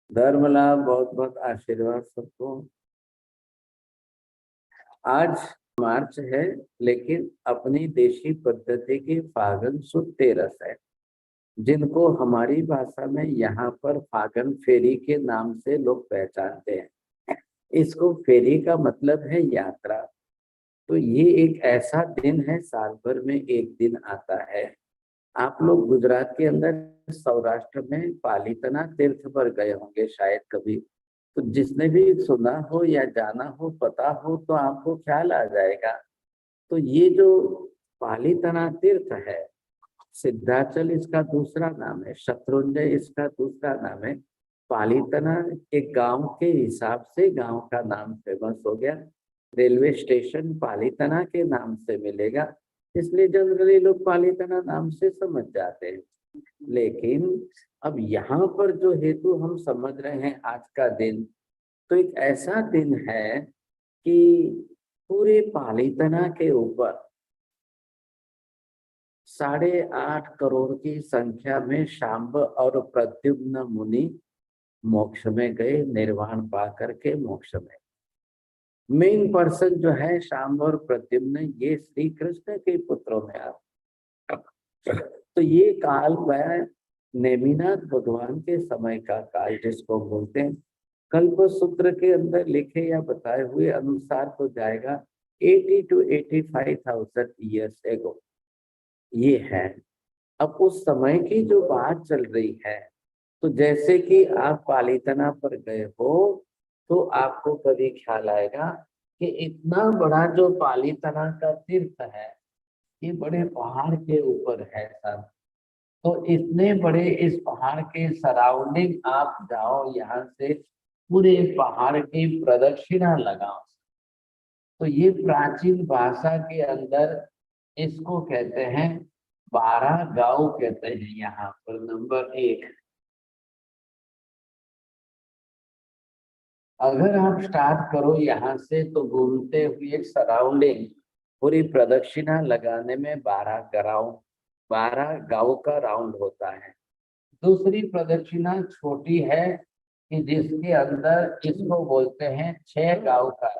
धर्म लाभ, बहुत बहुत आशीर्वाद सबको। आज मार्च है, लेकिन अपनी देशी पद्धति की फागुन सुद 13 है, जिनको हमारी भाषा में यहाँ पर फागुन फेरी के नाम से लोग पहचानते हैं। इसको फेरी का मतलब है यात्रा। तो ये एक ऐसा दिन है, साल भर में एक दिन आता है। आप लोग गुजरात के अंदर सौराष्ट्र में पालीतना तीर्थ पर गए होंगे शायद कभी। तो जिसने भी सुना हो या जाना हो, पता हो, तो आपको ख्याल आ जाएगा। तो ये जो पालीतना तीर्थ है, सिद्धाचल इसका दूसरा नाम है, शत्रुंजय इसका दूसरा नाम है। पालीतना एक गांव के हिसाब से गांव का नाम फेमस हो गया। रेलवे स्टेशन पालीतना के नाम से मिलेगा, इसलिए जनरली लोग पालीतना नाम से समझ जाते हैं। लेकिन अब यहाँ पर जो हेतु हम समझ रहे हैं आज का दिन, तो एक ऐसा दिन है कि पूरे पालीतना के ऊपर 8.5 करोड़ की संख्या में शांब और प्रद्युम्न मुनि मोक्ष में गए, निर्वाण पा करके मोक्ष में। मेन पर्सन जो है शांब और प्रद्युम्न, ये श्री कृष्ण के पुत्रों में आते। तो ये काल वह नेमिनाथ भगवान के समय का काल जिसको बोलते हैं। कल्प सूत्र के अंदर लिखे या बताए हुए अनुसार तो जाएगा 80 to 85,000 ईयर्स एगो, ये है। अब उस समय की जो बात चल रही है, तो जैसे कि आप पालीतना पर गए हो, तो आपको कभी ख्याल आएगा कि इतना बड़ा जो पालीतना का तीर्थ है, ये बड़े पहाड़ के ऊपर है सर। तो इतने बड़े इस पहाड़ के सराउंडिंग आप जाओ, यहाँ से पूरे पहाड़ की प्रदक्षिणा लगाओ। तो ये प्राचीन भाषा के अंदर इसको कहते हैं 12 गांव कहते हैं। यहाँ पर नंबर 1, अगर आप स्टार्ट करो यहाँ से, तो घूमते हुए सराउंडिंग पूरी प्रदक्षिणा लगाने में 12 गांव का राउंड होता है। दूसरी प्रदक्षिणा छोटी है कि जिसके अंदर इसको बोलते हैं 6 गांव का।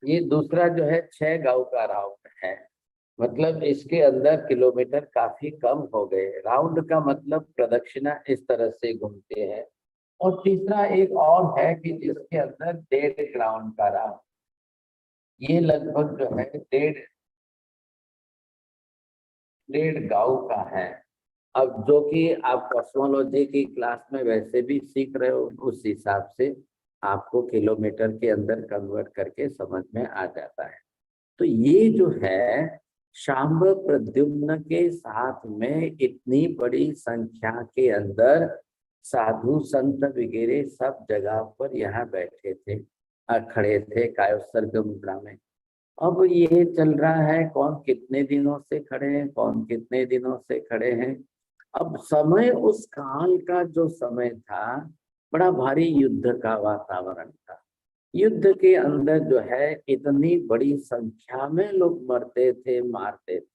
ये दूसरा जो है 6 गांव का राउंड है, मतलब इसके अंदर किलोमीटर काफी कम हो गए। राउंड का मतलब प्रदक्षिणा इस तरह से घूमते हैं। और तीसरा एक और है कि जिसके अंदर 1.5 ग्राउंड का राउंड, ये लगभग जो है डेढ़ गांव का है। अब जो कि आप कॉस्मोलॉजी की क्लास में वैसे भी सीख रहे हो, उस हिसाब से आपको किलोमीटर के अंदर कन्वर्ट करके समझ में आ जाता है। तो ये जो है शांब प्रद्युम्न के साथ में इतनी बड़ी संख्या के अंदर साधु संत वगैरह सब जगह पर यहाँ बैठे थे, खड़े थे कायोत्सर्ग मुद्रा में। अब ये चल रहा है, कौन कितने दिनों से खड़े हैं, कौन कितने दिनों से खड़े हैं। अब समय उस काल का जो समय था, बड़ा भारी युद्ध का वातावरण था। युद्ध के अंदर जो है इतनी बड़ी संख्या में लोग मरते थे, मारते थे।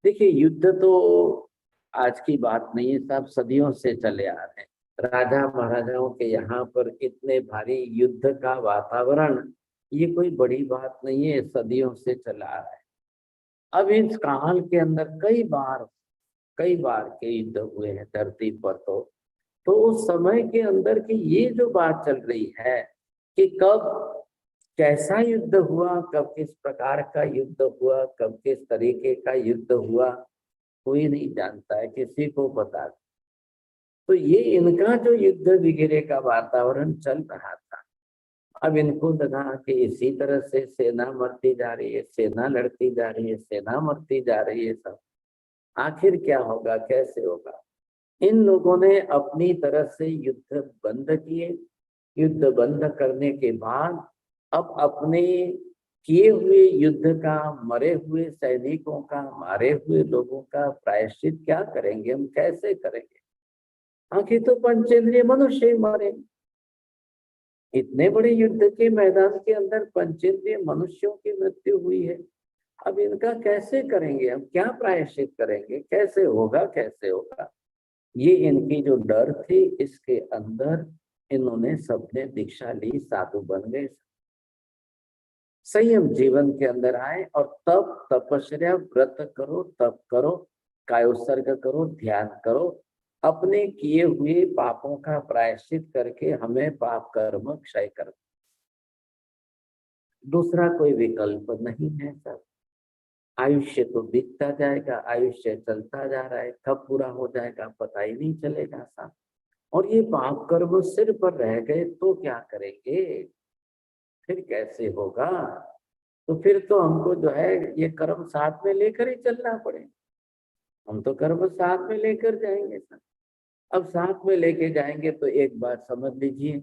देखिए, युद्ध तो आज की बात नहीं है, सब सदियों से चले आ रहे हैं। राजा महाराजाओं के यहाँ पर इतने भारी युद्ध का वातावरण, ये कोई बड़ी बात नहीं है, सदियों से चला आ रहा है। अब इस काल के अंदर कई बार के युद्ध हुए हैं धरती पर। तो उस समय के अंदर की ये जो बात चल रही है कि कब कैसा युद्ध हुआ, कब किस प्रकार का युद्ध हुआ, कब किस तरीके का युद्ध हुआ, कोई नहीं जानता है, किसी को पता नहीं। तो ये इनका जो युद्ध वगैरह का वातावरण चल रहा था, अब इनको लगा कि इसी तरह से सेना मरती जा रही है, सेना लड़ती जा रही है, सेना मरती जा रही है, सब आखिर क्या होगा, कैसे होगा। इन लोगों ने अपनी तरफ से युद्ध बंद किए। युद्ध बंद करने के बाद अब अपने किए हुए युद्ध का, मरे हुए सैनिकों का, मारे हुए लोगों का प्रायश्चित क्या करेंगे, हम कैसे करेंगे। आखिर तो पंचेंद्रिय मनुष्य ही मरे। इतने बड़े युद्ध के मैदान के अंदर पंचेंद्रिय मनुष्यों की मृत्यु हुई है। अब इनका कैसे करेंगे, हम क्या प्रायश्चित करेंगे, कैसे होगा, कैसे होगा। ये इनकी जो डर थी, इसके अंदर इन्होंने सबने दीक्षा ली, साधु बन गए, संयम जीवन के अंदर आए और तब तपस्या, व्रत करो, तप करो, कायोत्सर्ग करो, ध्यान करो, अपने किए हुए पापों का प्रायश्चित करके हमें पाप कर्म क्षय कर। दूसरा कोई विकल्प नहीं है सर। आयुष्य तो बीतता जाएगा, आयुष्य चलता जा रहा है, कब पूरा हो जाएगा पता ही नहीं चलेगा साहब। और ये पाप कर्म सिर पर रह गए तो क्या करेंगे, फिर कैसे होगा। तो फिर तो हमको जो है ये कर्म साथ में लेकर ही चलना पड़े। हम तो कर्म साथ में लेकर जाएंगे सर। अब साथ में लेके जाएंगे तो एक बात समझ लीजिए,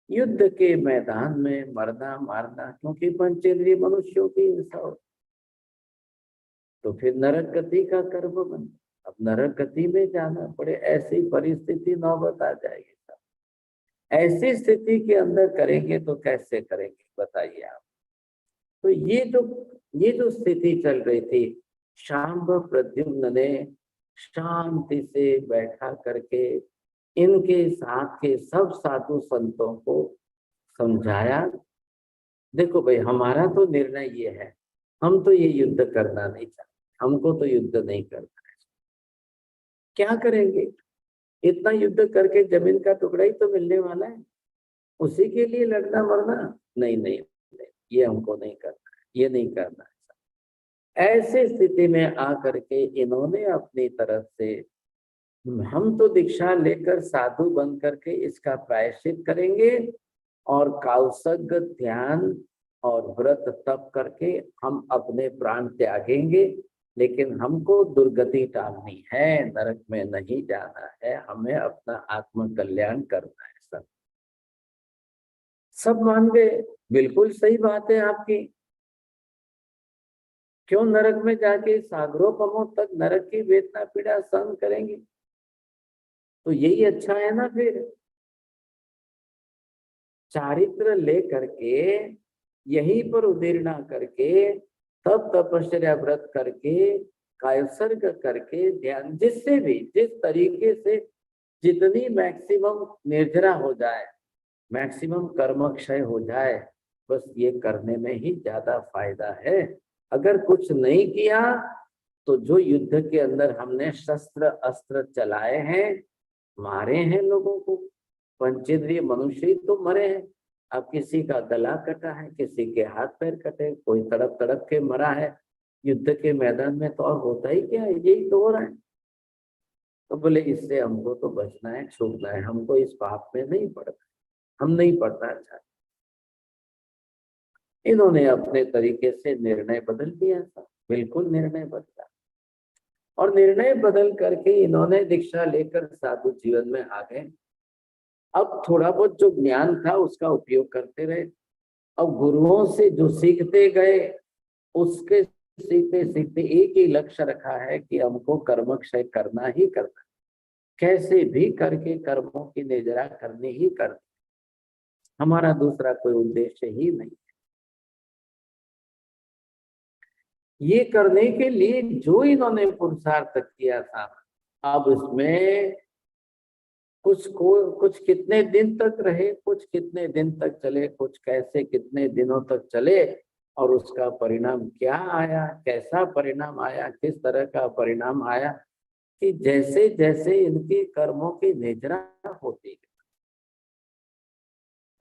युद्ध के मैदान में मरना मारना, क्योंकि पंचेंद्रिय मनुष्यों की हिंसा हो, तो फिर नरक गति का कर्म बन। अब नरक गति में जाना पड़े, ऐसी परिस्थिति नौबत आ जाएगी सर। ऐसी स्थिति के अंदर करेंगे तो कैसे करेंगे बताइए आप। तो ये जो स्थिति चल रही थी, शांब प्रद्युम्न ने शांति से बैठा करके इनके साथ के सब साधु संतों को समझाया, देखो भाई हमारा तो निर्णय ये है, हम तो ये युद्ध करना नहीं चाहते, हमको तो युद्ध नहीं करना है। क्या करेंगे, इतना युद्ध करके जमीन का टुकड़ा ही तो मिलने वाला है, उसी के लिए लड़ना मरना, नहीं नहीं, नहीं, ये हमको नहीं करना है, ये नहीं करना है। ऐसे स्थिति में आकर के इन्होंने अपनी तरफ से, हम तो दीक्षा लेकर साधु बन करके इसका प्रायश्चित करेंगे और काउसग ध्यान और व्रत तप करके हम अपने प्राण त्यागेंगे, लेकिन हमको दुर्गति टालनी है, नरक में नहीं जाना है, हमें अपना आत्म कल्याण करना है। सब मान गए, बिल्कुल सही बात है आपकी। क्यों नरक में जाके सागरोपमों तक नरक की वेदना पीड़ा सहन करेंगे, तो यही अच्छा है ना। फिर चारित्र ले करके यहीं पर उदीर्णा करके, तब तपस्या व्रत करके, कायसर्ग करके, ध्यान, जिससे भी जिस तरीके से जितनी मैक्सिमम निर्जरा हो जाए, मैक्सिमम कर्म क्षय हो जाए, बस ये करने में ही ज्यादा फायदा है। अगर कुछ नहीं किया तो जो युद्ध के अंदर हमने शस्त्र अस्त्र चलाए हैं, मारे हैं लोगों को, पंचेंद्रिय मनुष्य ही तो मरे हैं। अब किसी का गला कटा है, किसी के हाथ पैर कटे, कोई तड़प तड़प के मरा है युद्ध के मैदान में, तो और होता ही क्या है, यही तो हो रहा है। तो बोले इससे हमको तो बचना है, छूटना है, हमको इस पाप में नहीं पड़ना, हम नहीं पड़ना चाहते। इन्होंने अपने तरीके से निर्णय बदल दिया था, बिल्कुल निर्णय बदला, और निर्णय बदल करके इन्होंने दीक्षा लेकर साधु जीवन में आ गए। अब थोड़ा बहुत जो ज्ञान था उसका उपयोग करते रहे। अब गुरुओं से जो सीखते गए, उसके सीखते सीखते एक ही लक्ष्य रखा है कि हमको कर्म क्षय करना ही करना, कैसे भी करके कर्मों की निर्जरा करनी ही करनी, हमारा दूसरा कोई उद्देश्य ही नहीं। ये करने के लिए जो इन्होंने पुरुषार्थ किया था, अब इसमें कुछ कितने दिन तक रहे, कुछ कितने दिन तक चले, कुछ कैसे कितने दिनों तक चले, और उसका परिणाम क्या आया, कैसा परिणाम आया, किस तरह का परिणाम आया, कि जैसे जैसे इनके कर्मों की निजरा होती गई।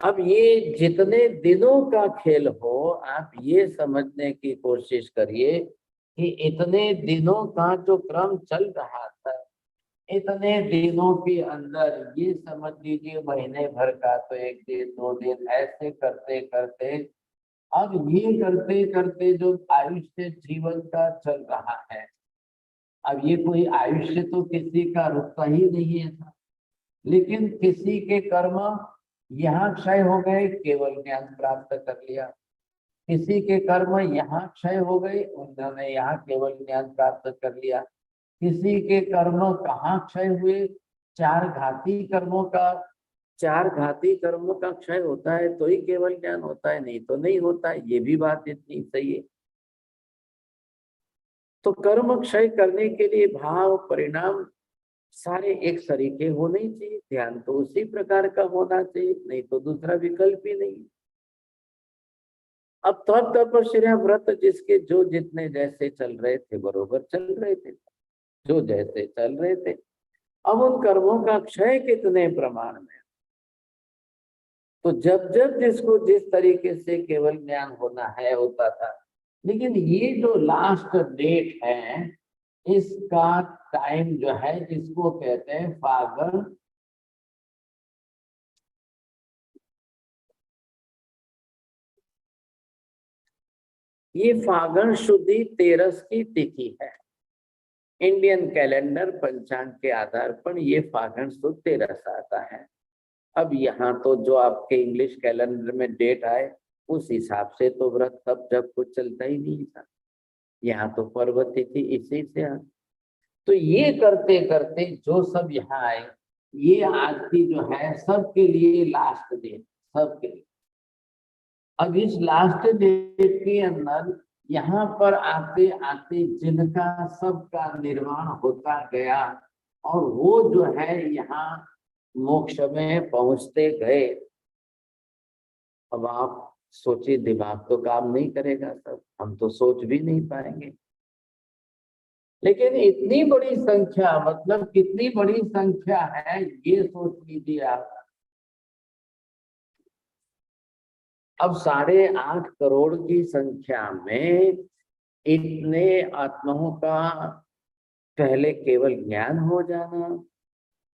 अब ये जितने दिनों का खेल हो, आप ये समझने की कोशिश करिए कि इतने दिनों का जो क्रम चल रहा था, इतने दिनों के अंदर ये समझ लीजिए महीने भर का, तो एक दिन दो दिन ऐसे करते करते, अब ये करते करते जो आयुष्य जीवन का चल रहा है, अब ये कोई आयुष्य तो किसी का रुकता ही नहीं है था, लेकिन किसी के कर्म यहाँ क्षय हो गए, केवल ज्ञान प्राप्त कर लिया, किसी के कर्म यहाँ क्षय हो गए, उन्होंने यहाँ केवल ज्ञान प्राप्त कर लिया, किसी के कर्म कहाँ क्षय हुए, चार घाती कर्मों का क्षय होता है तो ही केवल ज्ञान होता है, नहीं तो नहीं होता है। ये भी बात इतनी सही है। तो कर्म क्षय करने के लिए भाव परिणाम सारे एक तरीके होने ही चाहिए, ध्यान तो उसी प्रकार का होना चाहिए, नहीं तो दूसरा विकल्प ही नहीं। अब तप तपस्या व्रत जिसके जो जितने जैसे चल रहे थे बरोबर चल रहे थे, जो जैसे चल रहे थे। अब उन कर्मों का क्षय कितने प्रमाण में, तो जब जब जिसको जिस तरीके से केवल ज्ञान होना है होता था। लेकिन ये जो लास्ट डेट है इसका टाइम जो है जिसको कहते हैं फागण, ये फागण शुद्धि 13 की तिथि है। इंडियन कैलेंडर पंचांग के आधार पर ये फागण शुद्ध 13 आता है। अब यहाँ तो जो आपके इंग्लिश कैलेंडर में डेट आए उस हिसाब से तो व्रत तब जब कुछ चलता ही नहीं था, यहाँ तो पर्व तिथि इसी से आ। तो ये करते करते जो सब यहाँ आए, ये आज की जो है सबके लिए लास्ट डेट, सबके लिए। अब इस लास्ट डेट के अंदर यहाँ पर आते आते जिनका सबका निर्माण होता गया और वो जो है यहाँ मोक्ष में पहुंचते गए। अब आप सोचिए, दिमाग तो काम नहीं करेगा सब, हम तो सोच भी नहीं पाएंगे। लेकिन इतनी बड़ी संख्या, मतलब कितनी बड़ी संख्या है ये सोच लीजिए आप। अब 8.5 करोड़ की संख्या में इतने आत्माओं का पहले केवल ज्ञान हो जाना,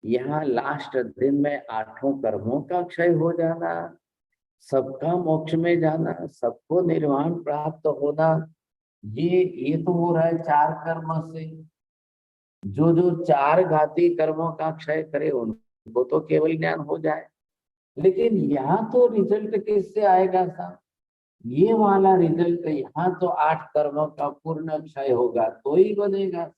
यहाँ लास्ट दिन में 8 कर्मों का क्षय हो जाना, सबका मोक्ष में जाना, सबको निर्वाण प्राप्त होना, ये तो हो रहा है 4 कर्म से। जो जो 4 घाती कर्मों का क्षय करे उनको तो केवल ज्ञान हो जाए। लेकिन यहाँ तो रिजल्ट किससे आएगा साहब, ये वाला रिजल्ट यहाँ तो 8 कर्मों का पूर्ण क्षय होगा तो ही बनेगा।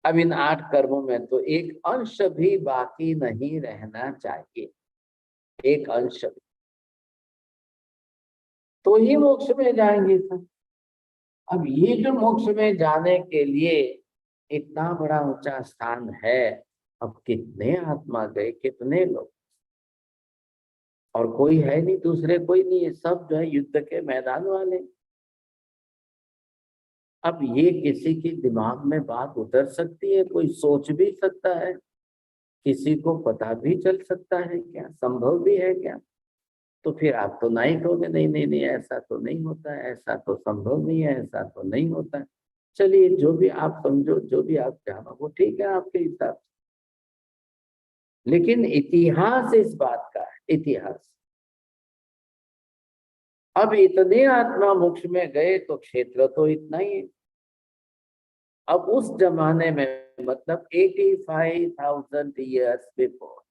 अब इन 8 कर्मों में तो एक अंश भी बाकी नहीं रहना चाहिए, एक अंश भी, तो ही मोक्ष में जाएंगे सब। अब ये जो मोक्ष में जाने के लिए इतना बड़ा ऊंचा स्थान है, अब कितने आत्मा गए, कितने लोग, और कोई है नहीं, दूसरे कोई नहीं है, सब जो है युद्ध के मैदान वाले। अब ये किसी की दिमाग में बात उतर सकती है, कोई सोच भी सकता है, किसी को पता भी चल सकता है क्या, संभव भी है क्या? तो फिर आप तो नहीं कहोगे नहीं नहीं नहीं ऐसा तो नहीं होता है, ऐसा तो संभव नहीं है, ऐसा तो नहीं होता है। चलिए जो भी आप समझो, जो भी आप जानो वो ठीक है आपके हिसाब से। लेकिन इतिहास इस बात का है, इतिहास। अब इतने आत्मा मोक्ष में गए तो क्षेत्र तो इतना ही है। अब उस जमाने में मतलब 85,000 ईयर्स बिफोर,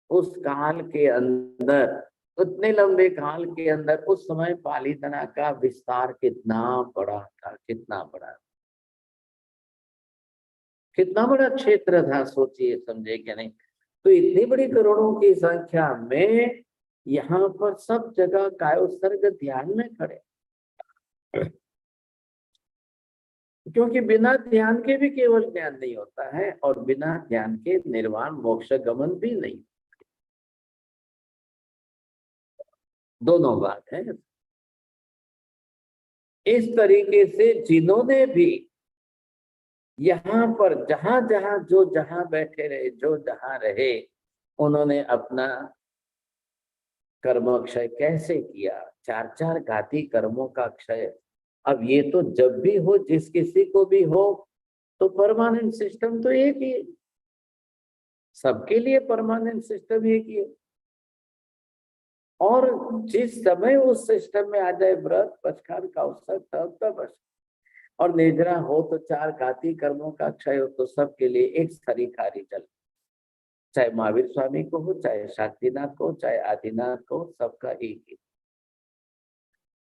उस काल के अंदर, उतने लंबे काल के अंदर उस समय पालीताना का विस्तार कितना बड़ा था, कितना बड़ा, कितना बड़ा क्षेत्र था, सोचिए समझे क्या नहीं। तो इतनी बड़ी करोड़ों की संख्या में यहाँ पर सब जगह कायोत्सर्ग ध्यान में खड़े, क्योंकि बिना ध्यान के भी केवल ज्ञान नहीं होता है और बिना ध्यान के निर्वाण मोक्ष गमन भी नहीं, दोनों बात है। इस तरीके से जिन्होंने भी यहाँ पर जहां जहां जो जहां बैठे रहे, जो जहां रहे, उन्होंने अपना कर्म क्षय कैसे किया, 4 घाती कर्मों का क्षय। अब ये तो जब भी हो, जिस किसी को भी हो, तो परमानेंट सिस्टम तो एक ही है, सबके लिए परमानेंट सिस्टम एक ही है। और जिस समय उस सिस्टम में आ जाए व्रत पचखान का अवसर, तब तब और निद्रा हो तो 4 घाती कर्मों का क्षय हो तो सबके लिए एक सरीखा रिजल्ट, चाहे महावीर स्वामी को हो, चाहे शांतिनाथ को, चाहे आदिनाथ को, सबका एक ही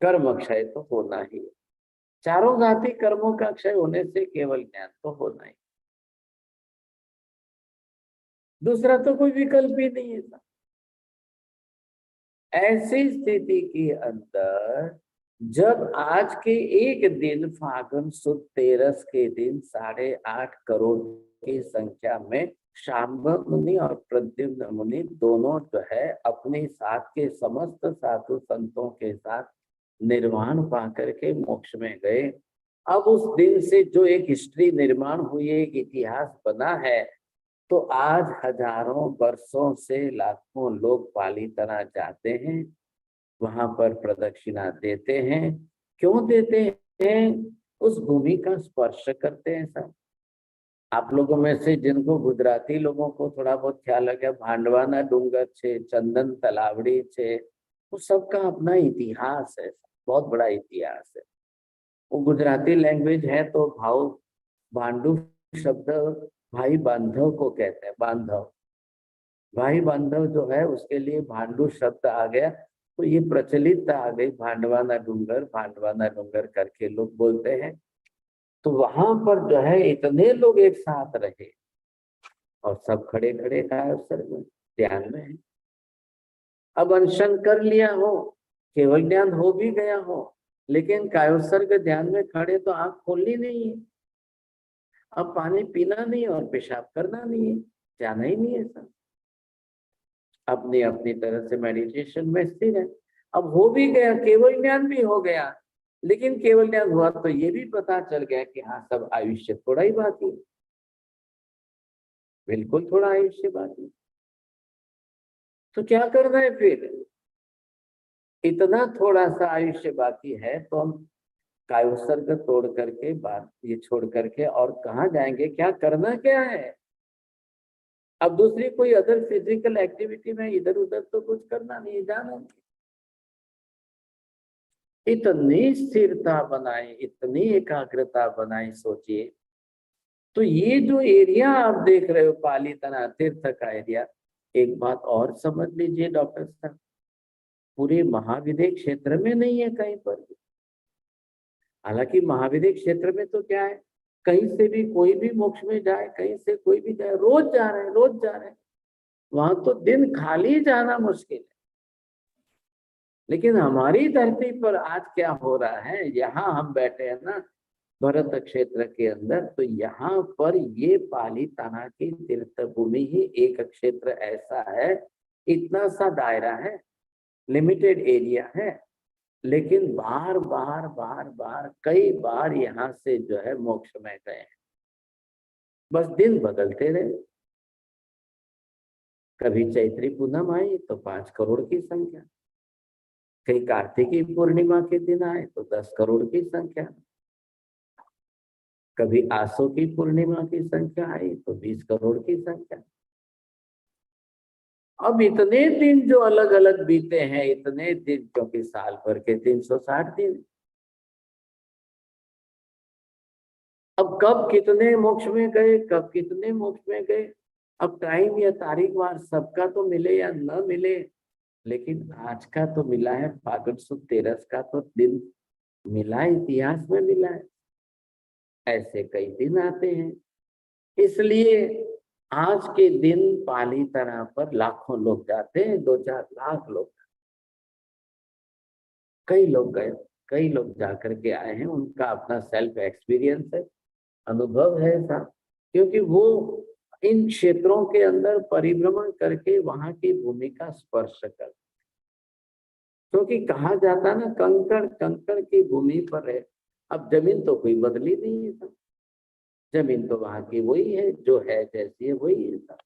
कर्म क्षय तो होना ही है। 4 घाती कर्मों का क्षय होने से केवल ज्ञान तो होना ही, दूसरा तो कोई विकल्प ही नहीं है। ऐसी स्थिति के अंदर जब आज के एक दिन फागुन सुद 13 के दिन 8.5 करोड़ की संख्या में शांब मुनि और प्रद्युम्न मुनि दोनों जो है अपने साथ के समस्त साधु संतों के साथ निर्वाण पा करके मोक्ष में गए। अब उस दिन से जो एक हिस्ट्री निर्माण हुई, एक इतिहास बना है, तो आज हजारों वर्षों से लाखों लोग पालीताना जाते हैं, वहां पर प्रदक्षिणा देते हैं। क्यों देते हैं? उस भूमि का स्पर्श करते हैं सब। आप लोगों में से जिनको गुजराती लोगों को थोड़ा बहुत ख्याल है, भांडवाना डूंगर छे, चंदन तलावड़ी छे, वो सबका अपना इतिहास है, बहुत बड़ा इतिहास है। वो गुजराती लैंग्वेज है, तो भाव भांडू शब्द भाई बांधव को कहते हैं। बांधव, भाई बांधव जो है उसके लिए भांडू शब्द आ गया, तो ये प्रचलित आ गई, भांडवाना डूंगर करके लोग बोलते हैं। तो वहां पर जो है इतने लोग एक साथ रहे और सब खड़े खड़े का अवसर में ध्यान में है। अब अनशन कर लिया हो, केवल ज्ञान हो भी गया हो, लेकिन कायोत्सर्ग ध्यान में खड़े तो आंख खोलनी नहीं है, अब पानी पीना नहीं और पेशाब करना नहीं है, जाना ही नहीं है सब, अपनी अपनी तरह से मेडिटेशन में स्थिर है। अब हो भी गया, केवल ज्ञान भी हो गया, लेकिन केवल ज्ञान हुआ तो ये भी पता चल गया कि हाँ सब आयुष्य थोड़ा ही बाकी, बिल्कुल थोड़ा आयुष्य बाकी। तो क्या करना है फिर? इतना थोड़ा सा आयुष्य बाकी है तो हम कायोत्सर्ग तोड़ करके, बात ये छोड़ करके और कहाँ जाएंगे? क्या करना क्या है? अब दूसरी कोई अदर फिजिकल एक्टिविटी में इधर उधर तो कुछ करना नहीं, जाना नहीं। इतनी स्थिरता बनाए, इतनी एकाग्रता बनाए, सोचिए। तो ये जो एरिया आप देख रहे हो पालीताना तीर्थ का एरिया, एक बात और समझ लीजिए डॉक्टर साहब, पूरे महाविद्य क्षेत्र में नहीं है कहीं पर भी। हालांकि महाविद्य क्षेत्र में तो क्या है, कहीं से भी कोई भी मोक्ष में जाए, कहीं से कोई भी जाए, रोज जा रहे हैं, रोज जा रहे हैं। वहां तो दिन खाली जाना मुश्किल है। लेकिन हमारी धरती पर आज क्या हो रहा है, यहाँ हम बैठे हैं ना भरत क्षेत्र के अंदर, तो यहाँ पर ये पालीताना की तीर्थ भूमि ही एक क्षेत्र ऐसा है, इतना सा दायरा है, लिमिटेड एरिया है, लेकिन बार बार बार बार कई बार यहाँ से जो है मोक्ष में गए हैं। बस दिन बदलते रहे। कभी चैत्री पूनम आई तो 5 करोड़ की संख्या, कहीं कार्तिकी पूर्णिमा के दिन आए तो 10 करोड़ की संख्या, कभी आसो की पूर्णिमा की संख्या आई तो 20 करोड़ की संख्या। अब इतने दिन जो अलग अलग बीते हैं, इतने दिन, क्योंकि साल भर के 360 दिन, अब कब कितने मोक्ष में गए, कब कितने मोक्ष में गए, अब टाइम या तारीख वार सबका तो मिले या न मिले, लेकिन आज का तो मिला है, फागुन सुद 13 का तो दिन मिला है, इतिहास में मिला है। ऐसे कई दिन आते हैं, इसलिए आज के दिन पालीताना पर लाखों लोग जाते हैं, 2-4 लाख लोग, कई लोग गए, कई लोग जाकर के आए हैं, उनका अपना सेल्फ एक्सपीरियंस है, अनुभव है ऐसा, क्योंकि वो इन क्षेत्रों के अंदर परिभ्रमण करके वहां की भूमि का स्पर्श कर, क्योंकि कहा जाता ना कंकड़ कंकड़ की भूमि पर है। अब जमीन तो कोई बदली नहीं है सब, जमीन तो वहां की वही है, जो है जैसी है वही है सब।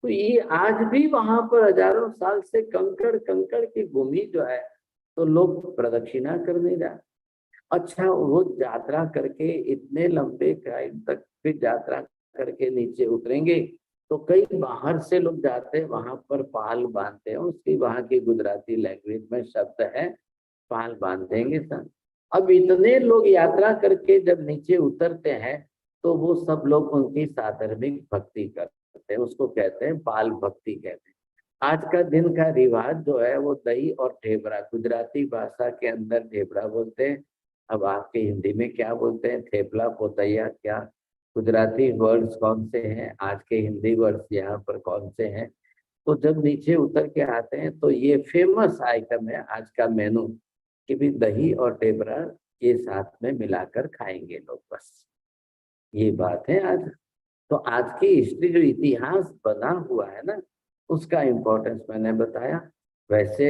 तो ये आज भी वहां पर हजारों साल से कंकड़ कंकड़ की भूमि जो है, तो लोग प्रदक्षिणा करने जाए। अच्छा, वो यात्रा करके इतने लंबे टाइम तक फिर यात्रा करके नीचे उतरेंगे, तो कई बाहर से लोग जाते हैं, वहां पर पाल बांधते हैं, उसकी वहां की गुजराती लैंग्वेज में शब्द है पाल बांधेंगे सर। अब इतने लोग यात्रा करके जब नीचे उतरते हैं, तो वो सब लोग उनकी साधर्मिक भक्ति करते हैं, उसको कहते हैं बाल भक्ति कहते हैं। आज का दिन का रिवाज जो है वो दही और ढेबरा, गुजराती भाषा के अंदर ढेबरा बोलते हैं, अब आपके हिंदी में क्या बोलते हैं, थेपला पोतैया, क्या गुजराती वर्ड्स कौन से हैं, आज के हिंदी वर्ड्स यहाँ पर कौन से हैं, तो जब नीचे उतर के आते हैं तो ये फेमस आइटम है आज का मेनू कि भी दही और टेबरा ये साथ में मिलाकर खाएंगे लोग, बस ये बात है आज। तो आज की हिस्ट्री जो इतिहास बना हुआ है ना, उसका इम्पोर्टेंस मैंने बताया। वैसे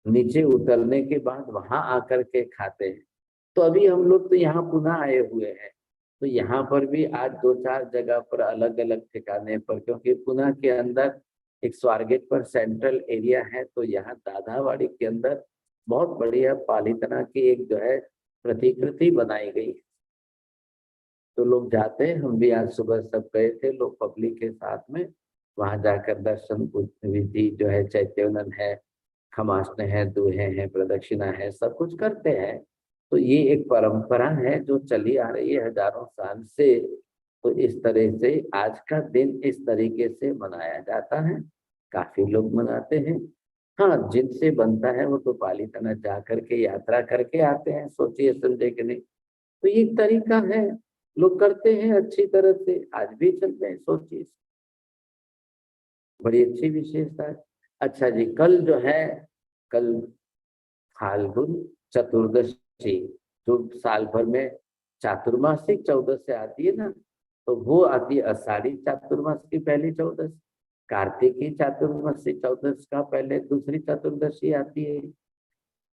नीचे उतरने के बाद वहां आकर के खाते हैं। तो अभी हम लोग तो यहाँ पुनः आए हुए हैं, तो यहाँ पर भी आज 2-4 जगह पर अलग अलग ठिकाने पर, क्योंकि पुणे के अंदर एक स्वारगेट पर सेंट्रल एरिया है, तो यहाँ दाधावाड़ी के अंदर बहुत बढ़िया पालीतना की एक जो है प्रतिकृति बनाई गई। तो लोग जाते हैं, हम भी आज सुबह सब गए थे लोग पब्लिक के साथ में, वहां जाकर दर्शन विधि जो है, चैत्यवनन है, खमासने है, दूहे हैं, प्रदक्षिणा है, सब कुछ करते हैं। तो ये एक परंपरा है जो चली आ रही है हजारों साल से। तो इस तरह से आज का दिन इस तरीके से मनाया जाता है, काफी लोग मनाते हैं। हाँ, जिनसे बनता है वो तो पालीताना जा करके यात्रा करके आते हैं, सोचिए समझे कि नहीं। तो ये एक तरीका है, लोग करते हैं अच्छी तरह से, आज भी चलते हैं, सोचिए, बड़ी अच्छी विशेषता है। अच्छा जी, कल जो है, कल फाल्गुन चतुर्दशी जो साल भर में चातुर्मासिक चौदस आती है ना, तो वो आती है आषाढ़ी चातुर्मास की पहली चौदस, कार्तिकी चातुर्मासी चौदस का पहले दूसरी चतुर्दशी आती है।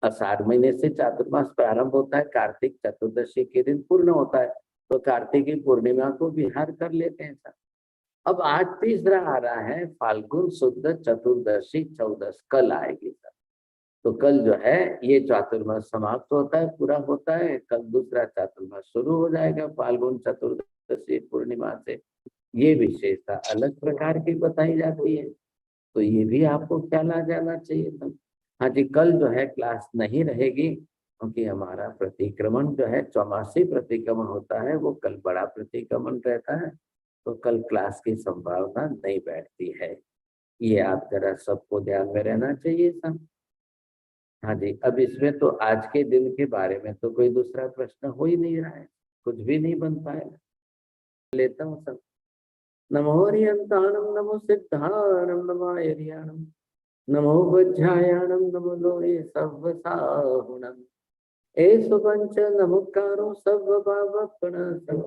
आषाढ़ महीने से चातुर्मास प्रारंभ होता है, कार्तिक चतुर्दशी के दिन पूर्ण होता है, तो कार्तिकी पूर्णिमा को विहार कर लेते हैं सब। अब आज तीसरा आ रहा है फाल्गुन शुद्ध चतुर्दशी चौदस, कल आएगी सर। तो कल जो है ये चातुर्मास समाप्त होता है, पूरा होता है, कल दूसरा चातुर्मास शुरू हो जाएगा फाल्गुन चतुर्दशी पूर्णिमा से। ये विशेषता अलग प्रकार की बताई जाती है, तो ये भी आपको ख्याल आ जाना चाहिए था। हाँ जी, कल जो है क्लास नहीं रहेगी, क्योंकि हमारा प्रतिक्रमण जो है चौमासी प्रतिक्रमण होता है, वो कल बड़ा प्रतिक्रमण रहता है, तो कल क्लास की संभावना नहीं बैठती है। ये आप जरा सबको ध्यान में रहना चाहिए सब। हाँ जी, अब इसमें तो आज के दिन के बारे में तो कोई दूसरा प्रश्न हो ही नहीं रहा है, कुछ भी नहीं बन पाएगा। लेता हूँ सब। नमो हरियंताणम, नमो सिद्धाणम, नमो हरियाणम, नमो वज्रायाणम, नमो लोये सव्वसाहुणम, एषु पंच नमुकारो सव्वभावप्रणसं,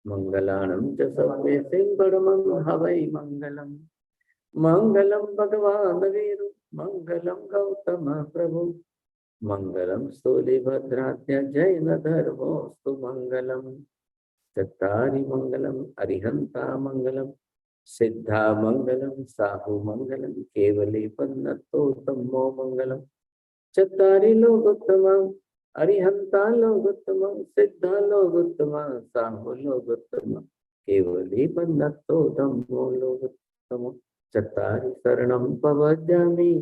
मंगलाणं च सव्वे सिंहणमं हवै मंगलम्। मंगलम भगवान वीरु, मंगलम गौतम प्रभु, मंगलम स्थूलिभद्राद्य जैन धर्मोस्तु मंगलम। चत्तारि मंगलम अरिहंता मंगलम, सिद्धा मंगलम साहु मंगलम, केवली पन्नतोतमो मंगलम। चत्तारि लोकोत्तम, अरिहंता लोकोत्तम, सिद्धा लोकोत्तम, साहु लोकोत्तम, केवली पन्नतोतमो लोकोत्तम। चत्तारि शरणं पवज्जामि,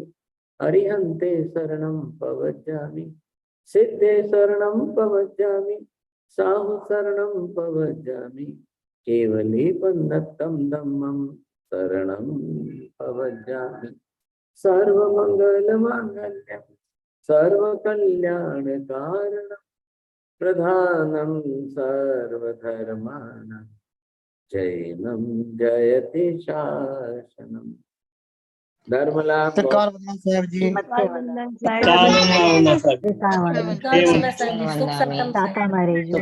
अरिहन्ते शरणं पवज्जामि, सिद्धे शरणं पवज्जामि, साहु शरणं पवज्जामि, केवली पन्नतं धम्मं शरणं पवज्जामि। सर्वमंगलमांगल्यं सर्वकल्याणकारणं, प्रधानं सर्वधर्माणां, जैनं जयति शासनम्। धर्मलाभ सरकार बदला साहब जी। टाटा हमारे जी।